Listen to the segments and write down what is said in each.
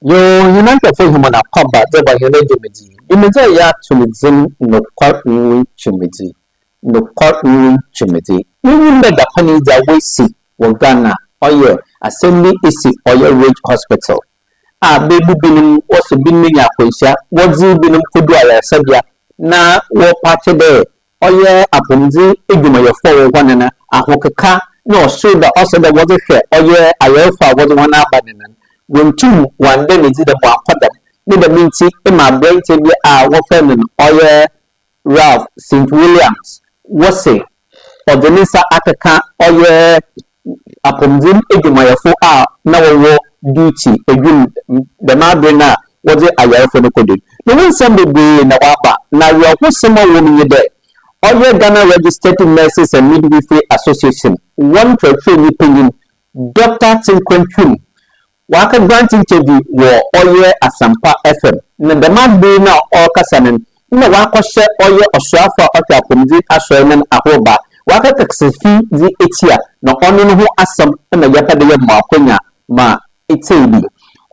Yo, United for human a combat by your legitimacy. Image ya chumizin no quite chumity. No quite chumity. Even the Japanese that we see Ghana or your assembly is or your rich hospital. Baby binum was a binning aquasia, what's the binum kudua sabia na war party there. Or your apunzi, iguma your 401 a hokaka, no, so the also there was a fair, or your Iofa was one abandonment. When two one day is the one for them. With the meeting in my brain to be our friend or Ralph St. Williams was say or the Nisa Ataka or your Aponzim Edimaya for our now duty again the Madrina was it a for the code. The one Sunday be in the Waba now you are who's some woman you there. All your Ghana Registered Nurses and Midwifery Association, one for training opinion, Dr. Tinquentin. Waka grant interview wo oye Asampa FM. Na demand be na okasanen. Na waka share oye oswafa ota pomzi ashoenen ahoba. Waka taksifi zi etia na ono no ho asam na yapade ye makonya ma etebi.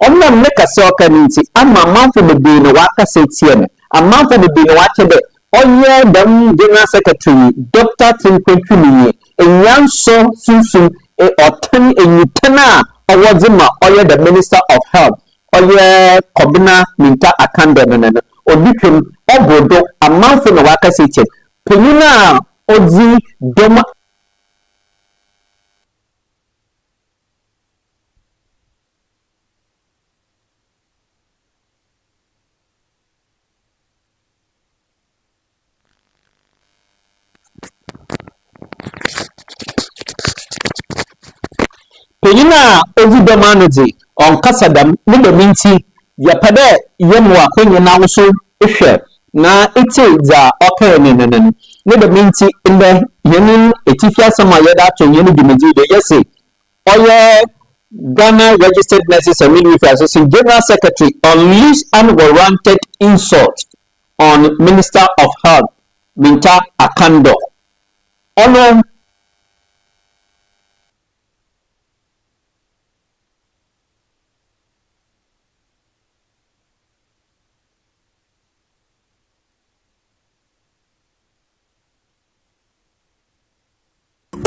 Onna mmeka se oka ninti ama manfo be na waka se tie ne. Amanfo be na wachebe oye dam general secretary Dr. Tinkwetumi enyanso sunsun e otan enyutana Awazima oye the Minister of Health oye Kobina Minta Akanda nene odikum obodo amanfo na waka seche penina ozi doma penina ozi domanozi on kasadam ne de minti yapade yemwa kwenye na wuso ehwe na ite za okay ne de minti inde yenin etifia sama yeda to yenu dimeji de yesi oye Ghana Registered Nurses and Midwifery Association General Secretary unleashed unwarranted insult on Minister of Health Minta Akando. Ono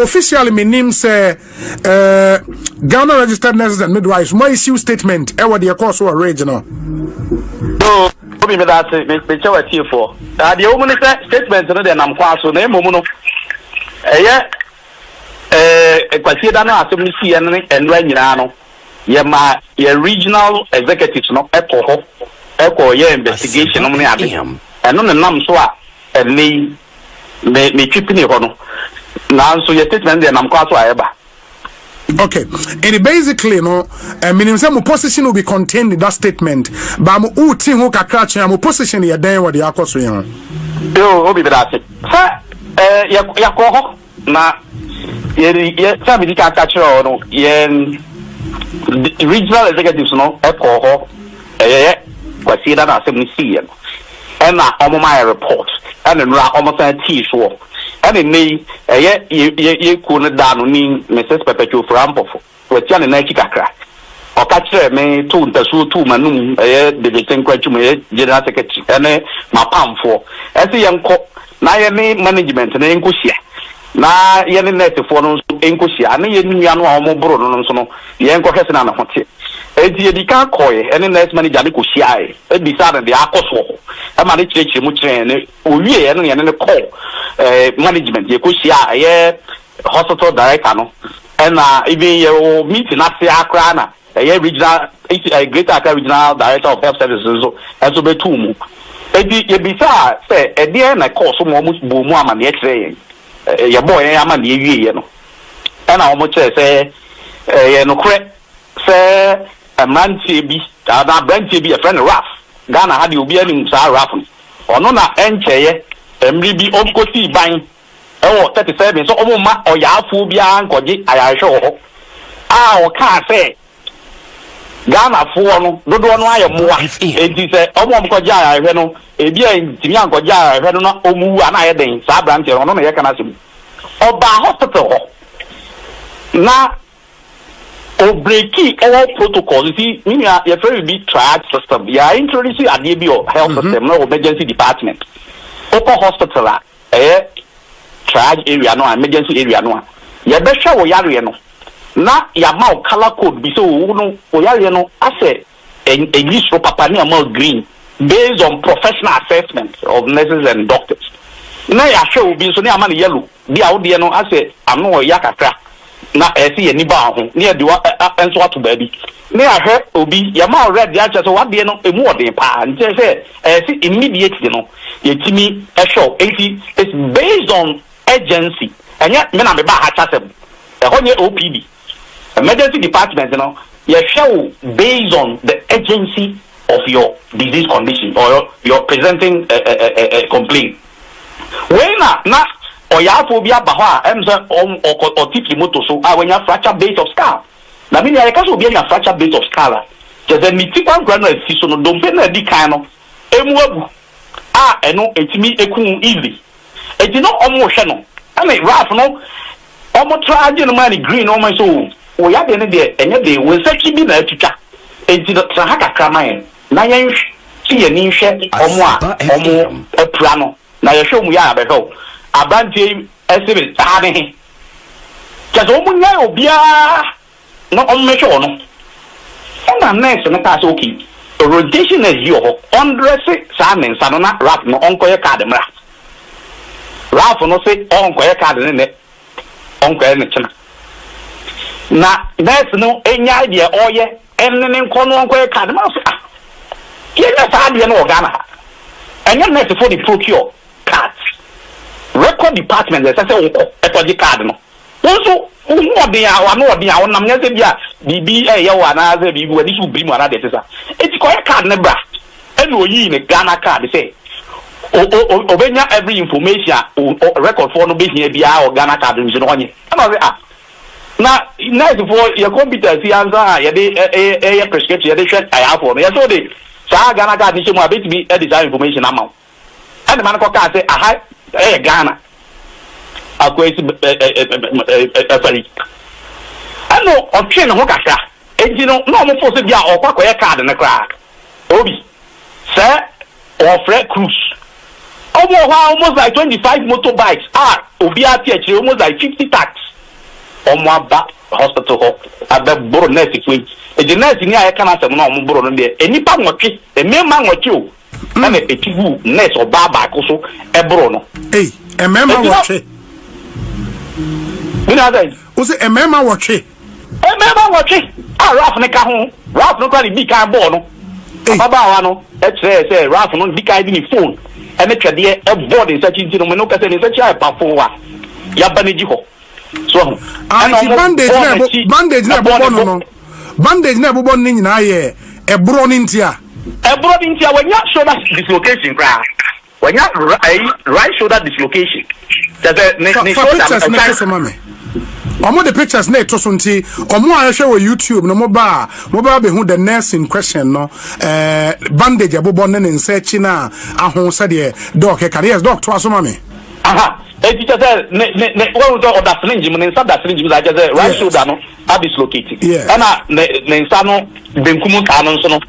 officially my name say Ghana Registered Nurses and Midwives my issue statement what the course or regional. So me that me chawa tie for. The woman statement no dey nam kwa so na emo mu no. Kwasi da na asem si ye ne enra nyina no. Ye ma ye regional executives no eko ye investigation no ne ade. Eno ne nam so a eni me twipini ho no. Now, so your statement then I'm quite eba. Okay, and basically, no, meaning some position will be contained in that statement. But I'm uti who kakra I'm position here then what the akoso yan. Yo, obi that. Sir, ya ko na ye sabi di kakra no ye regional executives no e ko ho kwasi da na asem si ye no. And na omo my report and nra omo san ti so. And in me, ye couldn't down mean Mrs. Perpetual for Ample, with Jan and Nakaka. Or catch me two, the two manum, the Vitain Quatum, General Secretary, and my palm for. As a young cock, now your name management and Engusia. Now, yen net for Engusia, and yan or more brother, Yanko has an anaphoty. The can't call any next manager Kushai, beside the Akoswo. A manager Mutrain, we and the call management, Yakushia, hospital director, and even your meeting at the Akrana, a regional, a great regional director of health services, and so be two. Beside, say, at the end, I call some almost boom woman yesterday. Your boy, I'm a year, and I almost say, no correct say a man be na branch be a friend Raf Ghana had you be any sa Raf ono na enche emri bi omkoti ban 37 so omo ma oyafu bia nkoje ayahwe ho o ka say Ghana fo no dodo no ayemoa enti say omo mkoje ayahwe no ebi antimi ankoje ayahwe no na omu ana aye den sa branch no na ye kana sim oba hospital ho na o breaki all protocols. You see, we are a very big triage system. You are introducing a DBO health system, no emergency department. Open hospital, triage area, no emergency area, no. You better show yari no. Na ya mau color code be so no yari no. I say English for papa ni amount green based on professional assessment of nurses and doctors. Na ya show be so ni amount yellow. Be out there no. I say I'm no yakakra. Na esi eni ba ho ne de wa enso ato baabi ne ahwe obi ya ma red ya che so wa de no emu odin pa nte se esi immediately no yetimi show it's based on urgency anya me na me ba ha chasem honye OPD emergency department no you show based on the urgency of your disease condition or your presenting a complaint when na Oyafu bia baha emza o tipi moto so when you fracture base of skull. Na mini ya kaso bia na fracture base of skull. Just ni tipa grana si so no dompe na di kan no emu agu eno etimi ekun easy. Eti no omo hwe no. Ami raf no omo traje no man green omo so o ya de ne de enye de we saki bi na atwitwa. Enti no tra haka kraman na yen ti ye ni hwe omo epra no na ye hwe mu ya abeho. Abante esebe tane jazo munya obia no onmecho no na nurse no pass okay rotation is yo undress samen sanona rap no onkoye card mra rap no say onkoye card ne onkoye ne chena na nurse no enya de oye enne nko no onkoye card ma so ye na sa de no Ghana enya nurse for the procure cards record department they say unko card no so odi ya no odi ya onam nya se bia bibi ye wa na ze bibi wani su bri mu ana de sesa eti ko card ne bra ene oyi ne Ghana card say obenya every information record for no be here bia o Ghana card nso no onye ana say na nice for your computer si answer ye de prescription ye de hwe aya for no ye so de sa Ghana card ni se mu abeti bi e design information amount and man ko ka say aha Ghana akwesi afari ano otwe ne ho kakra enti no no mo force bia okwakoye card ne kra obi say offer cruise almost like 25 motorbikes obi ati akire almost like 50 tax aba hospital ho aba boro nurse kwe e nurse ni aye kana asem no omo boro no de enipa nwotwe emema nwotwe o na me etigu nurse oba ba ko so e boro no emema nwotwe Mina dai ose emema nwotwe raf ne ka ho raf no kwa ni bi kan bo no baba wa no e kire say raf no bi kan di ni phone e me twede e board in search no me no ka say ni search ai pa phone wa ya ba ne ji ho so bandage na bobo no bandage na bobo ni nyina ye ebro ni ntia wanya shoulder dislocation cra wanya right shoulder dislocation omo the pictures na etoso nti omo ahwe wo YouTube no mo ba be hu the nurse in question no bandage abobo ne nsechi na aho se de doc e careers doc to aso mame aha e ti say ne wo do oda syringe mo ne nsa da syringe za say right shoulder no are dislocated ana ne nsa no benkumu ka no nso no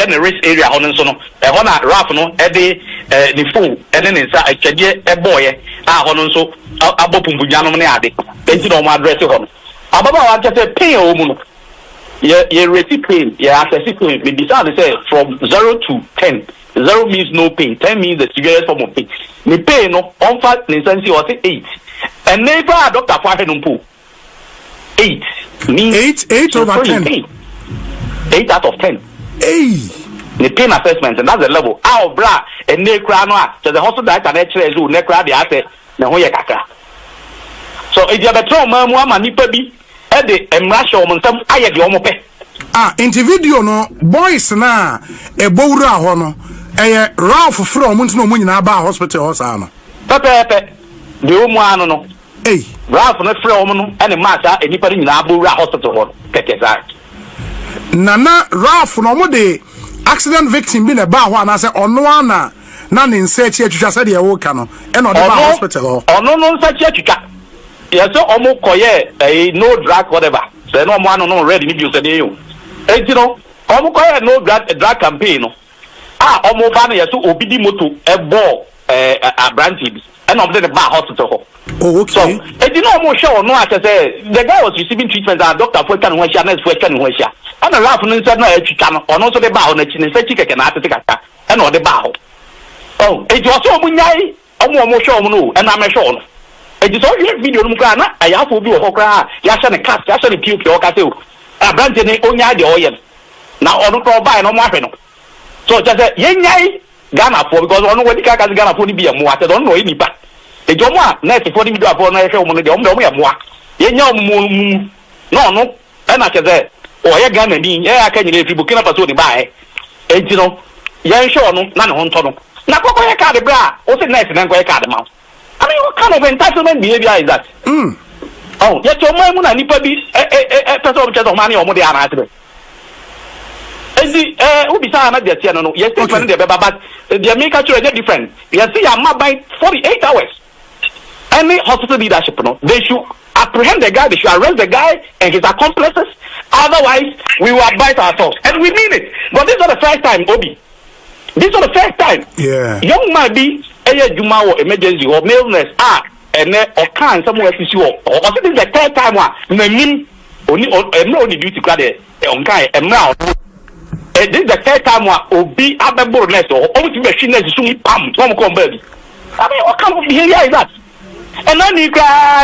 ne wrist area ho no nso no ho na raf no e de ni phone ne nsa atwede e boye ho no nso abopumbunya no ne ade enti no mo address ho no ababa wa say pain o mu no ye rate pain ye assess pain we decide say from 0 to 10 0 means no pain 10 means the severest form of pain ni pain no on fat ni sensi o say 8 and never doctor for no po 8 means 8 over 10 8 out of 10 the pain assessment and that's the level our bra and ne kra no to the hospital that can actually do ne kra dey ase na ho ye kakra so if you better mamu ama nipa bi the emrasho on some aya the omope. Into video no boys na a bowra hono a Ralph from no money na ba hospital house. Pepe the Omoano no. Hey, Ralph no from and a matter anybody in Abura hospital. Nana Ralph no more the accident victim been a bar one as a on one none in search here to just say the Okano and on the hospital. Or no such a yes, so almost a no drug whatever. So no one no ready you say you. You know, almost no drug campaign. Almost ban yes so obidi moto a ball a branches and of the bar hospital. Oh, okay. So you know almost sure no I say the guy was receiving treatment and doctor for can when she nurse for can when she and a laugh and said no channel or also the bar on the chin say chicken can take a and on the bar. Oh, it was so munyai almost sure no and I'm sure. It is all your video mukana I have to be a hokra yasha the cast yasha the puke or cattle a branch in onya the oil now on the buy no more so just a yay Ghana for because on what the car Ghana for be a more I don't know any but a joma next for the video upon a show money the only more yenya no and I said or a Ghana being yeah can you people can pass the buy and you know yan show no none on tono na ko ya card bra o say nice na ko ya card mouth I mean, what kind of entitlement behavior is that? Oh, yet your mom and nipa be a person of money or more than I said. Who be saying that yes, no, yes, but the American children are different. You see, I'm not by 48 hours. Any hospital leadership, no, they should apprehend the guy, they should arrest the guy and his accomplices. Otherwise, we will abide ourselves. And we mean it. But this is not the first time, Obi. This is not the first time. Yeah. Young man be Juma or emergency or illness and or can somewhere to see or this is the third time one mean only duty grade on kai and now this is the third time one or be abnormal or only machine is soon pam from baby. I mean what kind of behavior is that? And then you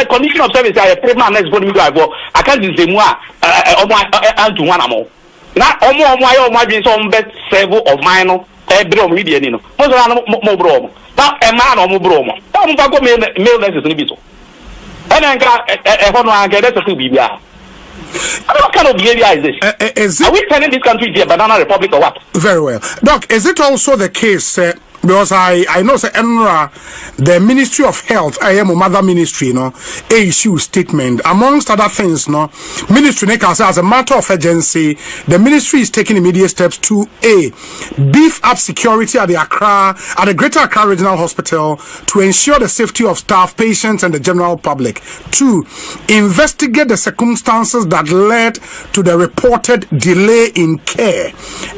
condition of service I pay man next going to go I can't say more and to one amount. Now my being some best several of mine every media no most bro. Now a man or Mubromo. Don't go male nurses in Biso. And I got a that's a be what kind of behavior is this? Are we turning this country to a banana republic or what? Very well. Doc, is it also the case because I know the Ministry of Health, I am a mother ministry, issue statement. Amongst other things, ministry as a matter of urgency, the ministry is taking immediate steps to beef up security at the Greater Accra Regional Hospital to ensure the safety of staff, patients, and the general public. 2, investigate the circumstances that led to the reported delay in care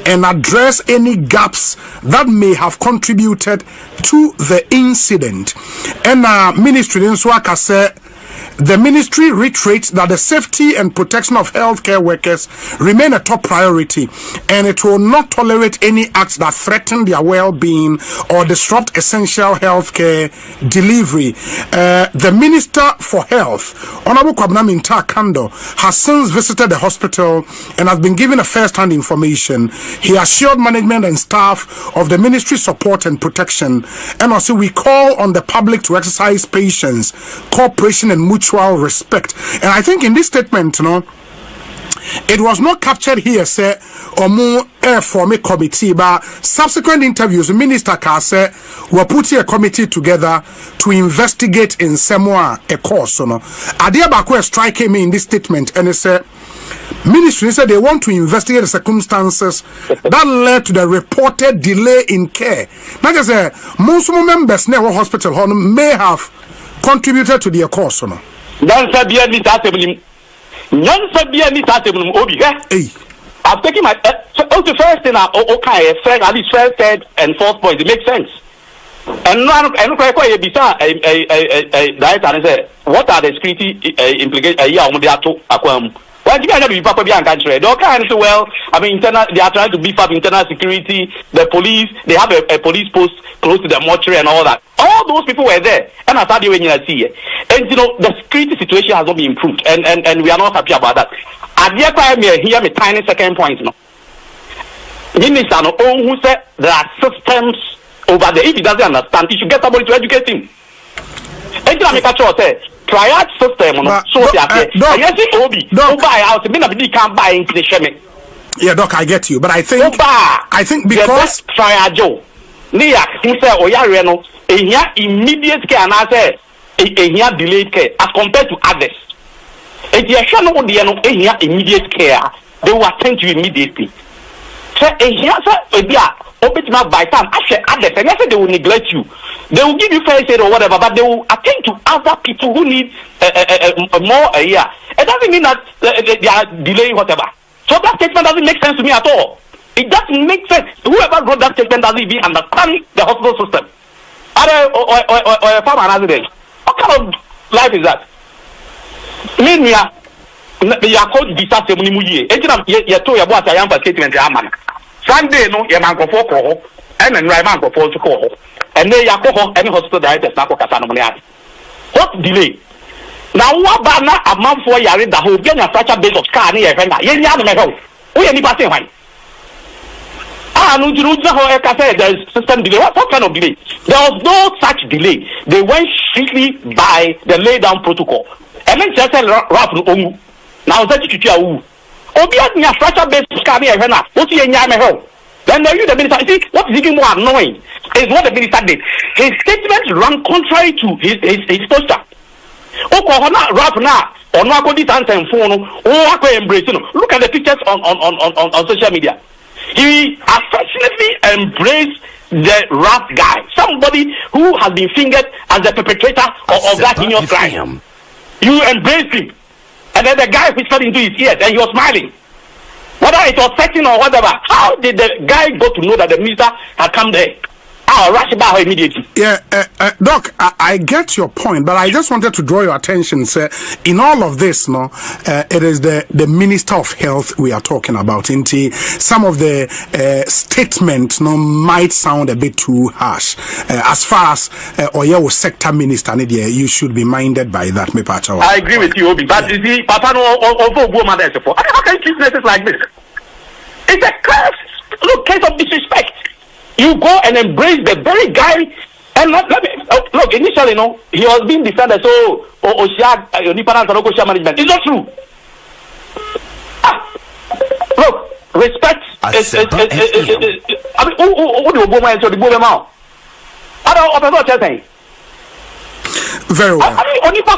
and address any gaps that may have contributed to the incident. And ministry in Swaka said the ministry reiterates that the safety and protection of healthcare workers remain a top priority, and it will not tolerate any acts that threaten their well-being or disrupt essential healthcare delivery. The Minister for Health, Honorable Kwabena Minta Kando, has since visited the hospital and has been given a first-hand information. He assured management and staff of the ministry's support and protection, and also we call on the public to exercise patience, cooperation, and mutual respect. And I think in this statement, it was not captured here, say, or more for me committee, but subsequent interviews, the minister can say, we're putting a committee together to investigate in Samoa a course. Adiabako striking me in this statement, and it said, ministry said they want to investigate the circumstances that led to the reported delay in care. Not just most members in our hospital may have contributed to the course. I've taken my the first thing okay, at least first, third, and fourth point. It makes sense. And what are the security implications? Well, you can't be proper behind country. They can't say, well, I mean, they are trying to beef up internal security. The police, they have a police post close to the mortuary and all that. All those people were there, and I started when you see it. And the security situation has not been improved, and we are not happy about that. At the time, here, my tiny second point, Minister, who said there are systems over there. If he doesn't understand, he should get somebody to educate him. And I make a choice. triad system no so yeah yes obi no buy out me na be can buy into the sheme. Yeah, Doc, I get you, but I think because triad Nia, he said, oh, yeah, no, immediate care and I say, a delayed care as compared to others. If you shall know the immediate care, they will attend to you immediately. So, open up by time, I said others, and I said they will neglect you. They will give you first aid or whatever, but they will attend to other people who need more a year. It doesn't mean that they are delaying whatever. So that statement doesn't make sense to me at all. It doesn't make sense. Whoever wrote that statement doesn't even understand the hospital system. Or a farmer resident. What kind of life is that? Meanwhile, you are called disaster muye. You told your boss I am for statement. Sunday no, you man go for call, and then man go for to call, and then you call any hospital director na ko kasa no money. What delay? Now what ba na a man for yare da ho get a fracture base of car na your friend. Yen ya no me ho. Who any person why? There is system delay. What kind of delay? There was no such delay. They went strictly by the lay down protocol. And then just said rap no now that you are Obiat near fracture based carry a venna. What you help? Then you the minister see what is even more annoying is what the minister did. His statements run contrary to his posture. Rap now or no go this and phone or embrace. Look at the pictures on social media. He affectionately embraced the rap guy, somebody who has been fingered as the perpetrator of that heinous crime. You embraced him, and then the guy whispered into his ears, and he was smiling. Whether it was setting or whatever, how did the guy go to know that the minister had come there? I'll rush back immediately. Yeah, Doc, I get your point, but I just wanted to draw your attention, sir. In all of this, no, it is the Minister of Health we are talking about. Some of the statements, no, might sound a bit too harsh. As far as Oyo sector minister, you should be minded by that, me pacha. I agree with you, Obi. But you see, Papa no over woman there for. How can you treat places like this? It's a case of disrespect. You go and embrace the very guy, and look. Initially, he was being defended. So, management. It's not true. Look, respect. I mean, who do you go and the woman out? I don't know. Very well. I mean, only for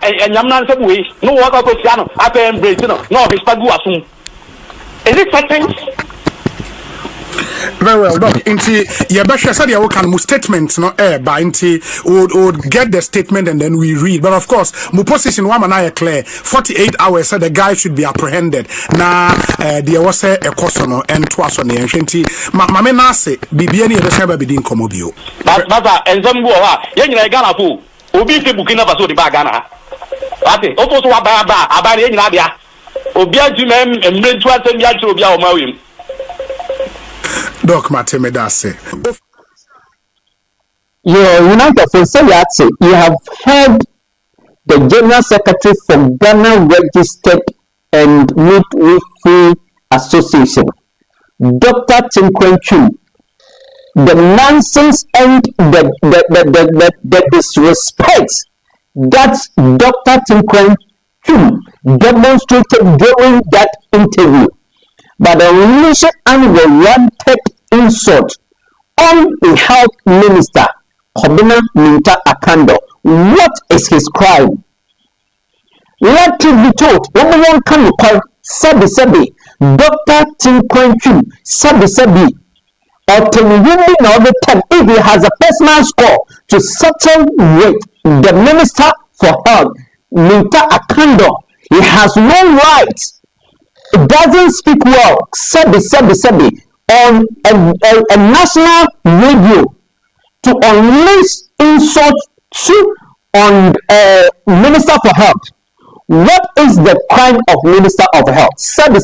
and Yamnan some way. No work of Cristiano. I can embrace. No respect. Is it certain? Very well, Doc. Inti Yabasha said you can statements no but inti would get the statement and then we read. But of course, my position one man clear. 48 hours said the guy should be apprehended. Na there was a question and twice on the inti. Mama na say bibi any the sebe be din komo bio. But enzambu wa yenyi Ghana fu. Obi fi Burkina Faso di ba Ghana. Ate o to so wa ba abare yenyi na bia. Obi adwuma emrentu asem bia tro bia o mawem. Doc Matemedase. Your United States, you have heard the General Secretary from Ghana Registered and Midwifery Association, Dr. Tinkwenchu, the nonsense and the disrespect that Dr. Tinkwenchu demonstrated during that interview. But the unleashed unwarranted insult on the health minister, Kobina Minta Akando. What is his crime? Let it be told. Woman can call Sabi Dr. Tinkwenchu Sabi or Tenuwumi all the time if he has a personal score to settle with the minister for health, Minta Akando. He has no right. It doesn't speak well, Sabi, on a national radio to unleash insult on Minister for Health. What is the crime of Minister of Health? Sabi,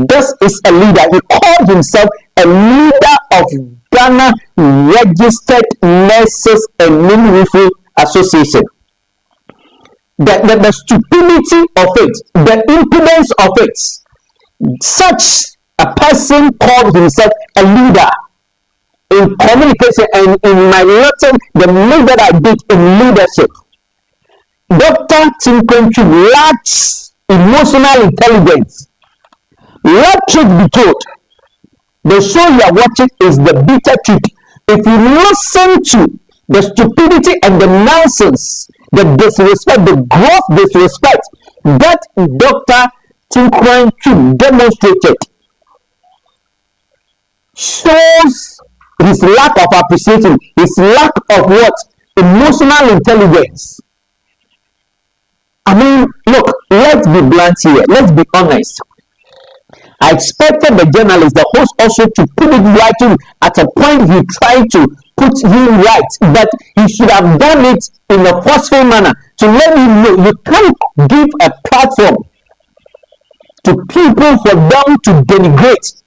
this is a leader. He called himself a leader of Ghana Registered Nurses and Midwifery Association. The stupidity of it, the impudence of it. Such a person called himself a leader in communication and in my written, the name that I did in leadership. Dr. Tinkwenchu lacks emotional intelligence. Let truth be told, the show you are watching is the bitter truth. If you listen to the stupidity and the nonsense, the disrespect, the gross disrespect that Dr. Tinkwenchu demonstrated, shows his lack of appreciation, his lack of what? Emotional intelligence. I mean, look, let's be blunt here. Let's be honest. I expected the journalist, the host, also to put it right at a point he tried to put him right, but he should have done it in a forceful manner to let him know you can't give a platform to people for them to denigrate,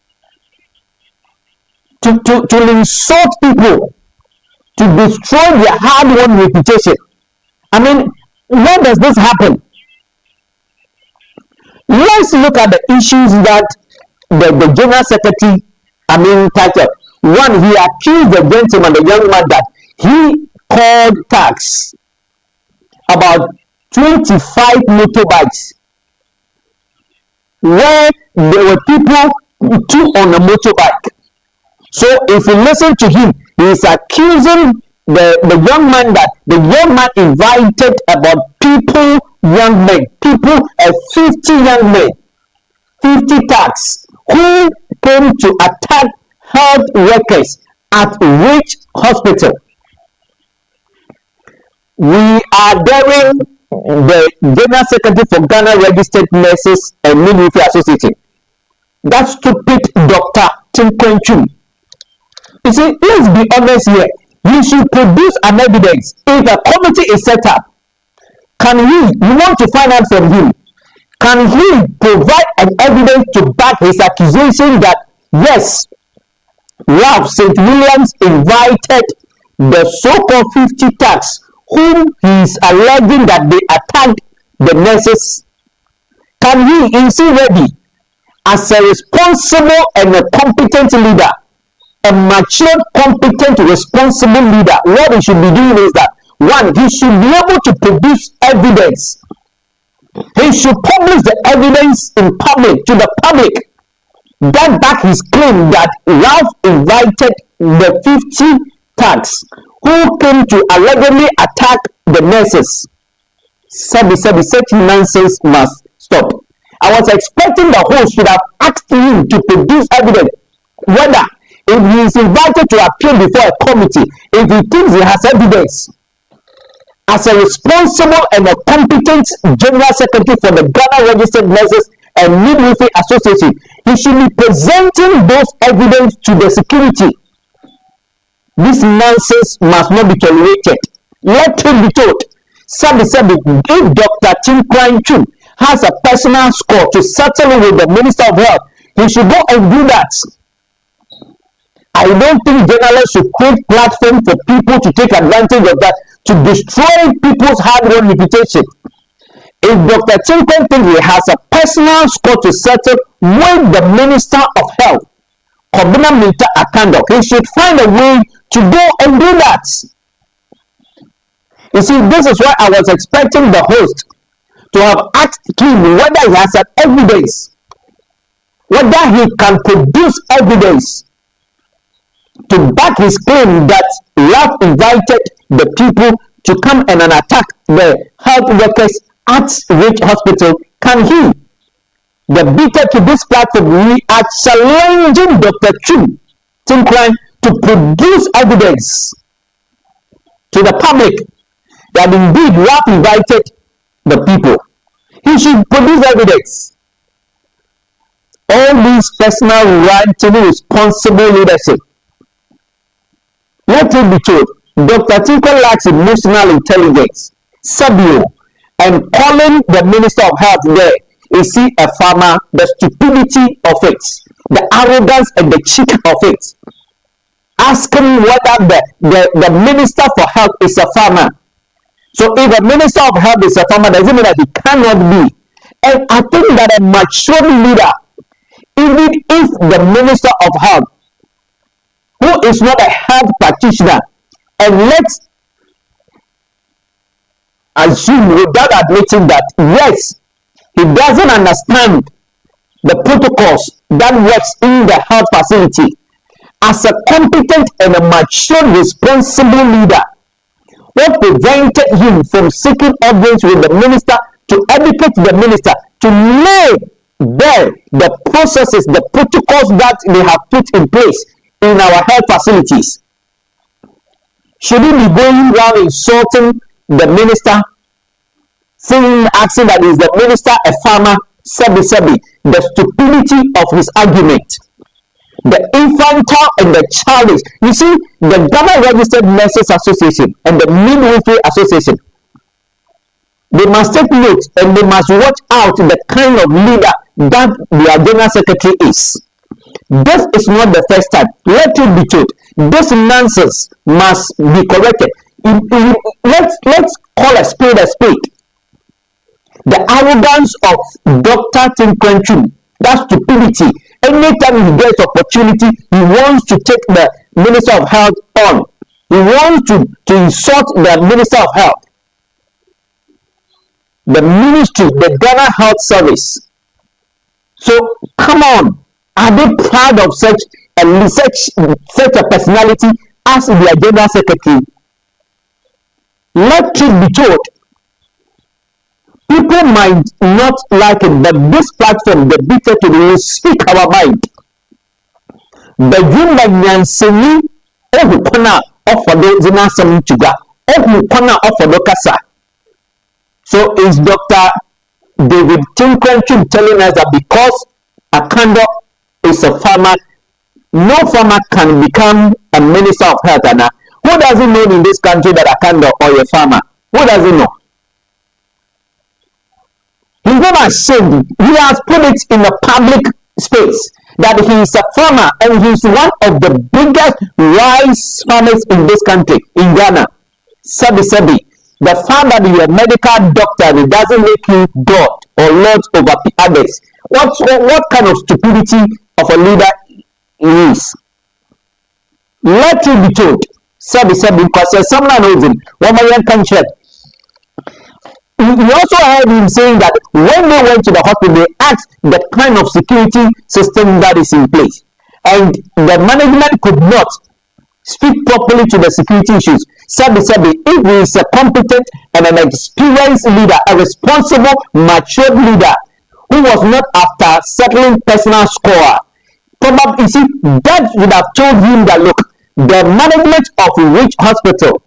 to insult people, to destroy their hard-won reputation. I mean, where does this happen? Let's look at the issues that the general secretary, titled. One, he accused the gentleman, the young man, that he called tax about 25 motorbikes, where there were people, two on a motorbike. So if you listen to him, he is accusing the young man that the young man invited about young men, 50 young men, 50 tax, who came to attack health workers at Rich Hospital. We are daring the General Secretary for Ghana Registered Nurses and Midwifery Association, that stupid Dr. Tinkwenchu. You see, let's be honest here. You should produce an evidence. If a committee is set up, you want to find out from him, can he provide an evidence to back his accusation that, yes, Ralph St. Williams invited the so-called 50 tax, whom he is alleging that they attacked the nurses? Can he, is he ready, as a responsible and a competent leader, a mature, competent, responsible leader? What he should be doing is that, one, he should be able to produce evidence. He should publish the evidence in public, to the public, that back his claim that Ralph invited the 50 tax who came to allegedly attack the nurses. Such nonsense must stop. I was expecting the host should have asked him to produce evidence, whether if he is invited to appear before a committee, if he thinks he has evidence. As a responsible and a competent General Secretary for the Ghana Registered Nurses and Midwifery Association, he should be presenting those evidence to the security. This nonsense must not be tolerated. Let him be told. If Dr. Tinkwenchu has a personal score to settle with the Minister of Health, he should go and do that. I don't think journalists should create platform for people to take advantage of that, to destroy people's hard-won reputation. If Dr. Tinkwenchu thinks he has a personal score to settle with the Minister of Health, Kobina Minta Akandok, he should find a way to go and do that. You see, this is why I was expecting the host to have asked him whether he has an evidence, whether he can produce evidence to back his claim that Ralph invited the people to come and attack the health workers at Rich Hospital. Can he? The bitter to this platform, we are challenging Dr. Tinkwenchu to produce evidence to the public that indeed Ralph invited the people. He should produce evidence. All these personal right to responsible leadership. Let it be told, Dr. Tinkwenchu lacks emotional intelligence. Sabio, and calling the Minister of Health there, is he a farmer? The stupidity of it, the arrogance and the cheek of it. Asking whether the Minister for Health is a farmer. So if a Minister of Health is a farmer, does it mean that he cannot be? And I think that a mature leader, even if the Minister of Health, who is not a health practitioner, and assume without admitting that yes, he doesn't understand the protocols that works in the health facility. As a competent and a mature, responsible leader, what prevented him from seeking audience with the minister to educate the minister to lay bare the processes, the protocols that they have put in place in our health facilities? Should he be going around insulting the minister, saying, asking that is the minister a farmer? Sebi, the stupidity of his argument, the infantile and the childish. You see, the Ghana Registered Nurses Association and the Midwifery Association, they must take note and they must watch out the kind of leader that their general secretary is. This is not the first time. Let it be told. This nonsense must be corrected. Let's call a spade a spade. The arrogance of Dr. Tinkwenchu, that stupidity. Anytime he gets opportunity, he wants to take the Minister of Health on. He wants to insult the Minister of Health. The ministry, the Ghana Health Service. So come on, are they proud of such a personality as their general secretary? Let it be told. People might not like it, but this platform, the bitter to will speak our mind. The human yanseni ohu kona ofado zina sami chuga ohu kona ofado kasa. So is Dr. David Tinkwenchu telling us that because Akando is a farmer, no farmer can become a minister of health? And who doesn't know in this country that Akando or a farmer? Who doesn't know? He's not ashamed. He has put it in a public space that he is a farmer and he's one of the biggest rice farmers in this country, in Ghana. Sabi. The fact that you're a medical doctor, it doesn't make you God or Lord over others. What kind of stupidity of a leader he is? Let it be told. Sabi, because someone knows him. We also heard him saying that when they went to the hospital, they asked the kind of security system that is in place. And the management could not speak properly to the security issues. Sabi, if he is a competent and an experienced leader, a responsible, mature leader, who was not after settling personal score, probably, you see, that would have told him that, look, the management of which hospital,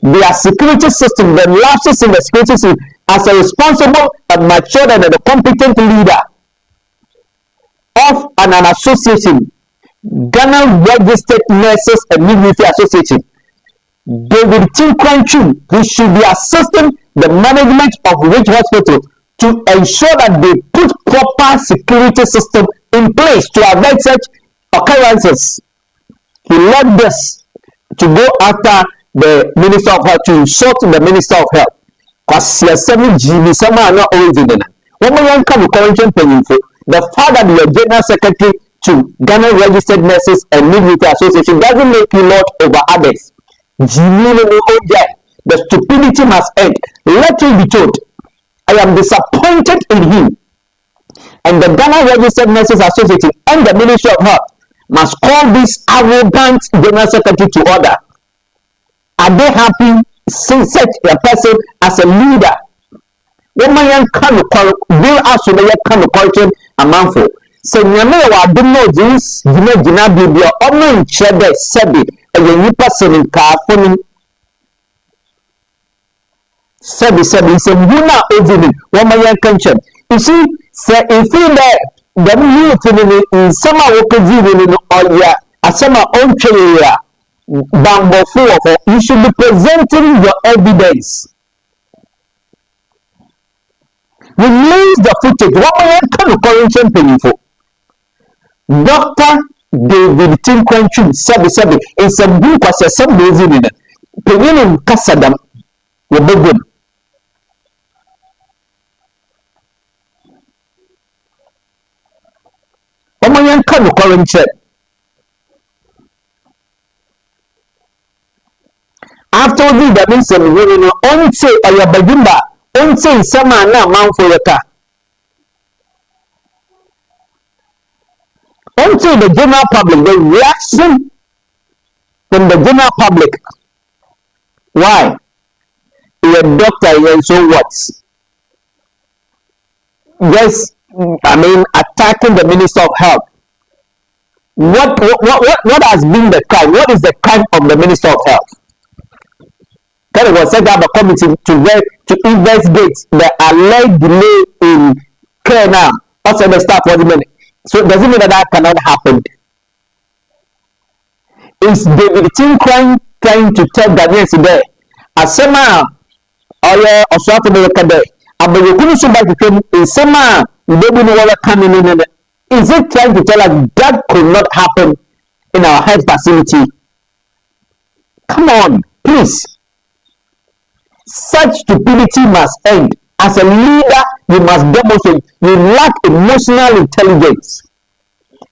their security system, the lapses in the security system, as a responsible and mature and a competent leader of an association, Ghana Registered Nurses and Midwifery Association, David Tinkwenchu, he should be assisting the management of which hospital to ensure that they put proper security system in place to avoid such occurrences. He led this to go after the Minister of Health, to insult the Minister of Health. Because the fact that you are General Secretary to Ghana Registered Nurses and Midwifery Association doesn't make you Lord over others. The stupidity must end. Let it be told. I am disappointed in him. And the Ghana Registered Nurses Association and the Ministry of Health must call this arrogant General Secretary to order. Are they happy seeing such a person as a leader? When my young can will also the kind of culture a man for. So Yamea do know this, Gina Bibia, Omen Cheddar, Sebi, and the person in car for Sebi, so Buna Ovini, one my young country. You see, say, if you there, the new in summer workers in all year, a summer own area. Bambo for you should be presenting your evidence. Release the footage. What I can current champion for Dr. David Tinkwenchu Sabi is a book as a sub-busy in it. Penin Casadam will be good. What I can current check. after the means of women on say or your bagimba on say some now man for your car. Until the general public, the reaction from the general public. Why? You're a doctor, and so what? Yes, I mean, attacking the Minister of Health. What has been the crime? What is the crime of the Minister of Health? Kind was set up a committee to investigate the alleged delay in Grnma. Also, the staff was minute. So does it mean that cannot happen? Is David Tinkran trying to tell Ghanaians today? Asema oya oswafo de kade abayekunu so back to in sema baby no wala coming in. Is it trying to tell us that could not happen in our health facility? Come on, please. Such stupidity must end. As a leader, you must demonstrate you lack emotional intelligence.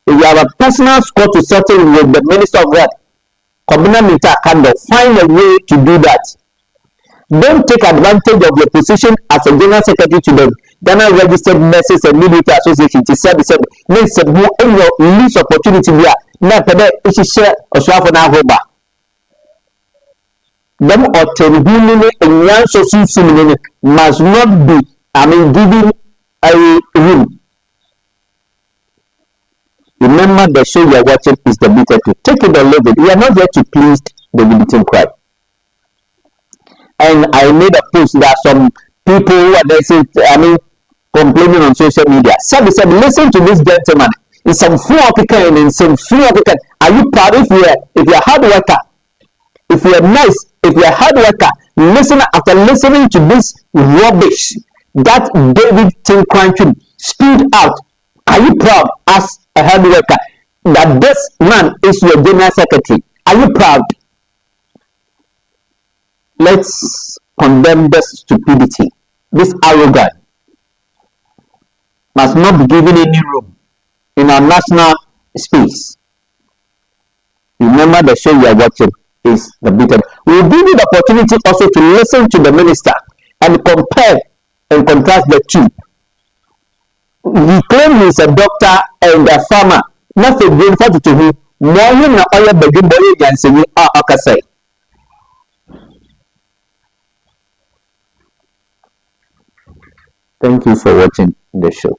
If you have a personal score to settle with the Minister of Health, find a way to do that. Don't take advantage of your position as a General Secretary to the Ghana Registered Nurses and Midwifery Association to serve in your least opportunity here. Now, today, it's share or swap on our home. Them or terrible and young social must not be, given a room. Remember, the show you are watching is the bitter to take it or leave it. We are not here to please the limiting crowd. And I made a post that some people who are complaining on social media. Said, listen to this gentleman. In some free African and in some free African. Are you proud if you're a hard worker? If you're nice, if you're a hard worker, listen after listening to this rubbish that David Tinkran spewed out. Are you proud as a hard worker that this man is your General Secretary? Are you proud? Let's condemn this stupidity. This arrogance must not be given any room in our national space. Remember, the show you are watching is the bitter. We will give you the opportunity also to listen to the minister and compare and contrast the two. He claims he's a doctor and a farmer. Nothing green for to him. More him na oil begin boy and say akasai. Thank you for watching the show.